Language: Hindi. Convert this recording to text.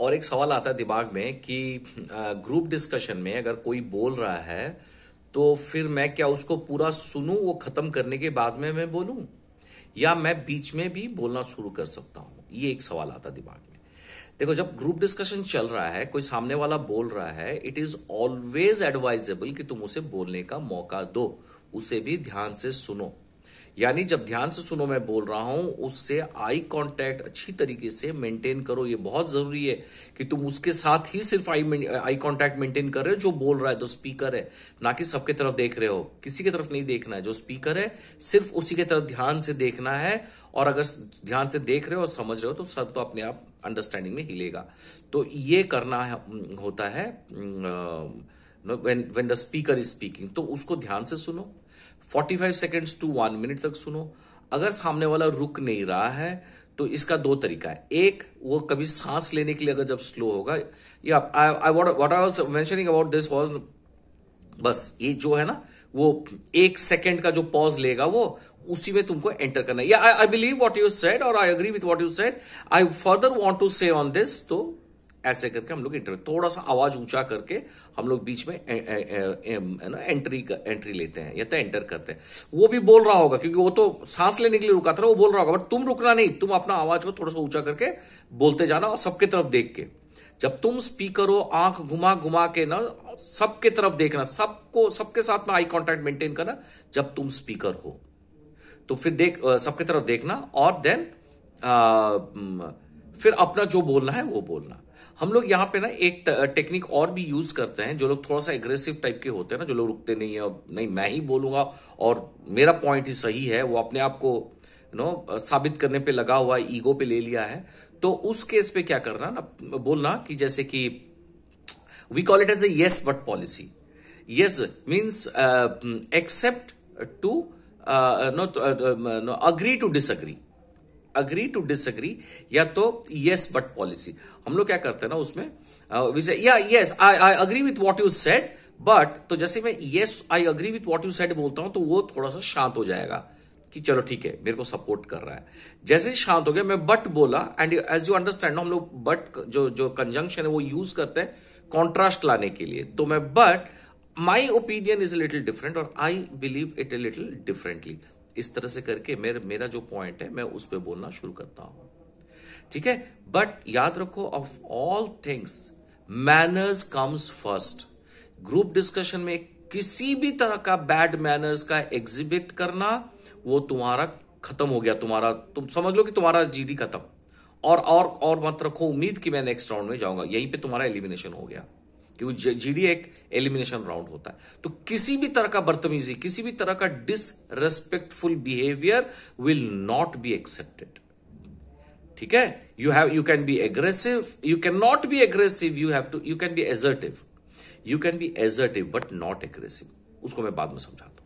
और एक सवाल आता है दिमाग में कि ग्रुप डिस्कशन में अगर कोई बोल रहा है तो फिर मैं क्या उसको पूरा सुनूं, वो खत्म करने के बाद में मैं बोलूं, या मैं बीच में भी बोलना शुरू कर सकता हूं? ये एक सवाल आता है दिमाग में। देखो, जब ग्रुप डिस्कशन चल रहा है, कोई सामने वाला बोल रहा है, इट इज ऑलवेज एडवाइजेबल कि तुम उसे बोलने का मौका दो, उसे भी ध्यान से सुनो। यानी जब ध्यान से सुनो मैं बोल रहा हूं, उससे आई कांटेक्ट अच्छी तरीके से मेंटेन करो। ये बहुत जरूरी है कि तुम उसके साथ ही सिर्फ आई कांटेक्ट मेंटेन कर रहे हो। जो बोल रहा है, जो स्पीकर है, ना कि सबके तरफ देख रहे हो, किसी की तरफ नहीं देखना है। जो स्पीकर है सिर्फ उसी की तरफ ध्यान से देखना है। और अगर ध्यान से देख रहे हो और समझ रहे हो तो सर तो अपने आप अंडरस्टैंडिंग में हिलेगा। तो ये करना होता है when the speaker is speaking. तो उसको ध्यान से सुनो, 45 सेकेंड्स टू 1 मिनट तक सुनो। अगर सामने वाला रुक नहीं रहा है तो इसका दो तरीका है। एक, वो कभी सांस लेने के लिए अगर जब स्लो होगा, या what I was mentioning about this was, बस ये जो है ना, वो 1 सेकेंड का जो पॉज लेगा, वो उसी में तुमको एंटर करना है। या I believe what you said और I agree with what you said, I further want to say on this. तो ऐसे करके हम लोग थोड़ा सा आवाज ऊंचा करके हम लोग बीच में एंट्री लेते हैं या तो एंटर करते हैं। वो भी बोल रहा होगा, क्योंकि वो तो सांस लेने के लिए रुका था ना, वो बोल रहा होगा, बट तुम रुकना नहीं, तुम अपना आवाज को थोड़ा सा ऊंचा करके बोलते जाना और सबके तरफ देख के। जब तुम स्पीकर हो, आंख घुमा घुमा के ना सबके तरफ देखना, सबके साथ में आई कांटेक्ट मेंटेन करना जब तुम स्पीकर हो। तो फिर सबके तरफ देखना और देन फिर अपना जो बोलना है वो बोलना। हम लोग यहाँ पे ना एक टेक्निक और भी यूज करते हैं। जो लोग थोड़ा सा एग्रेसिव टाइप के होते हैं ना, जो लोग रुकते नहीं है, नहीं मैं ही बोलूंगा और मेरा पॉइंट ही सही है, वो अपने आप को साबित करने पे लगा हुआ है, ईगो पे ले लिया है। तो उस केस पे क्या करना ना, बोलना कि जैसे कि we call it as a yes but policy. Yes means accept to agree to disagree, agree to disagree, या तो यस बट पॉलिसी। हम लोग क्या करते हैं ना उसमें, या yes I agree with what you said but, तो जैसे मैं yes I agree with what you said बोलता हूं तो वो थोड़ा सा शांत हो जाएगा कि चलो ठीक है, मेरे को सपोर्ट कर रहा है। जैसे ही शांत हो गया, मैं बट बोला, एंड एज यू अंडरस्टैंड हम लोग बट जो कंजंक्शन है वो यूज करते हैं कॉन्ट्रास्ट लाने के लिए। तो मैं but my opinion is a little different और I believe it a little differently, इस तरह से करके मेरा जो पॉइंट है मैं उस पर बोलना शुरू करता हूं। ठीक है, बट याद रखो, of all things manners comes first. Group discussion में किसी भी तरह का बैड मैनर्स का एग्जिबिट करना, वो तुम्हारा खत्म हो गया। तुम समझ लो कि तुम्हारा जीडी खत्म। और मत रखो उम्मीद कि मैं नेक्स्ट राउंड में जाऊंगा, यहीं पे तुम्हारा एलिमिनेशन हो गया, क्योंकि जीडी एक एलिमिनेशन राउंड होता है। तो किसी भी तरह का बदतमीजी, किसी भी तरह का disrespectful behaviour will not be accepted. ठीक है, you can be aggressive, you can not be aggressive, you can be assertive, but not aggressive. उसको मैं बाद में समझाता हूं।